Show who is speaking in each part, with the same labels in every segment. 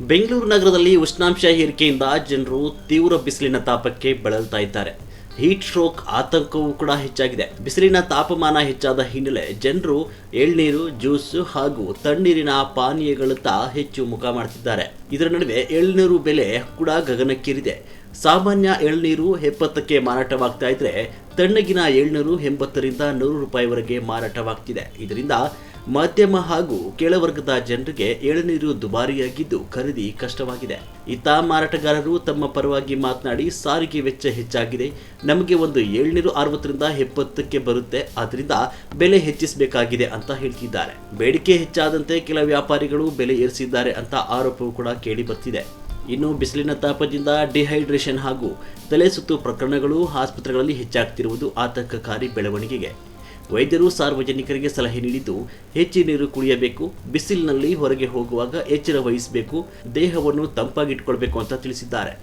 Speaker 1: ಬೆಂಗಳೂರು ನಗರದಲ್ಲಿ ಉಷ್ಣಾಂಶ ಏರಿಕೆಯಿಂದ ಜನರು ತೀವ್ರ ಬಿಸಿಲಿನ ತಾಪಕ್ಕೆ ಬಳಲ್ತಾ ಇದ್ದಾರೆ. ಹೀಟ್ ಸ್ಟ್ರೋಕ್ ಆತಂಕವೂ ಕೂಡ ಹೆಚ್ಚಾಗಿದೆ. ಬಿಸಿಲಿನ ತಾಪಮಾನ ಹೆಚ್ಚಾದ ಹಿನ್ನೆಲೆ ಜನರು ಎಳ್ನೀರು, ಜ್ಯೂಸ್ ಹಾಗೂ ತಣ್ಣೀರಿನ ಪಾನೀಯಗಳತ್ತ ಹೆಚ್ಚು ಮುಖ ಮಾಡ್ತಿದ್ದಾರೆ. ಇದರ ನಡುವೆ ಎಳ್ನೀರು ಬೆಲೆ ಕೂಡ ಗಗನಕ್ಕೇರಿದೆ. ಸಾಮಾನ್ಯ ಎಳ್ನೀರು 70ಕ್ಕೆ ಮಾರಾಟವಾಗ್ತಾ ಇದ್ರೆ ತಣ್ಣಗಿನ ಎಳ್ನೀರು 80ರಿಂದ 100 ರೂಪಾಯಿವರೆಗೆ ಮಾರಾಟವಾಗ್ತಿದೆ. ಇದರಿಂದ ಮಧ್ಯಮ ಹಾಗೂ ಕೆಳವರ್ಗದ ಜನರಿಗೆ ಎಳನೀರು ದುಬಾರಿಯಾಗಿದ್ದು ಖರೀದಿ ಕಷ್ಟವಾಗಿದೆ. ಇತ್ತ ಮಾರಾಟಗಾರರು ತಮ್ಮ ಪರವಾಗಿ ಮಾತನಾಡಿ, ಸಾರಿಗೆ ವೆಚ್ಚ ಹೆಚ್ಚಾಗಿದೆ, ನಮಗೆ ಒಂದು ಎಳನೀರು 60ರಿಂದ 70ಕ್ಕೆ ಬರುತ್ತೆ, ಆದ್ರಿಂದ ಬೆಲೆ ಹೆಚ್ಚಿಸಬೇಕಾಗಿದೆ ಅಂತ ಹೇಳ್ತಿದ್ದಾರೆ. ಬೇಡಿಕೆ ಹೆಚ್ಚಾದಂತೆ ಕೆಲ ವ್ಯಾಪಾರಿಗಳು ಬೆಲೆ ಏರಿಸಿದ್ದಾರೆ ಅಂತ ಆರೋಪವೂ ಕೂಡ ಕೇಳಿ ಬರ್ತಿದೆ. ಇನ್ನು ಬಿಸಿಲಿನ ತಾಪದಿಂದ ಡಿಹೈಡ್ರೇಷನ್ ಹಾಗೂ ತಲೆ ಸುತ್ತು ಪ್ರಕರಣಗಳು ಆಸ್ಪತ್ರೆಗಳಲ್ಲಿ ಹೆಚ್ಚಾಗ್ತಿರುವುದು ಆತಂಕಕಾರಿ ಬೆಳವಣಿಗೆಗೆ. ವೈದ್ಯರು ಸಾರ್ವಜನಿಕರಿಗೆ ಸಲಹೆ ನೀಡಿದ್ದು, ಹೆಚ್ಚು ನೀರು ಕುಡಿಯಬೇಕು, ಬಿಸಿಲಿನಲ್ಲಿ ಹೊರಗೆ ಹೋಗುವಾಗ ಎಚ್ಚರ ವಹಿಸಬೇಕು, ದೇಹವನ್ನು ತಂಪಾಗಿಟ್ಕೊಳ್ಬೇಕು ಅಂತ ತಿಳಿಸಿದ್ದಾರೆ.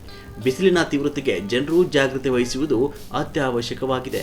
Speaker 1: ಬಿಸಿಲಿನ ತೀವ್ರತೆಗೆ ಜನರು ಜಾಗೃತಿ ವಹಿಸುವುದು ಅತ್ಯವಶ್ಯಕವಾಗಿದೆ.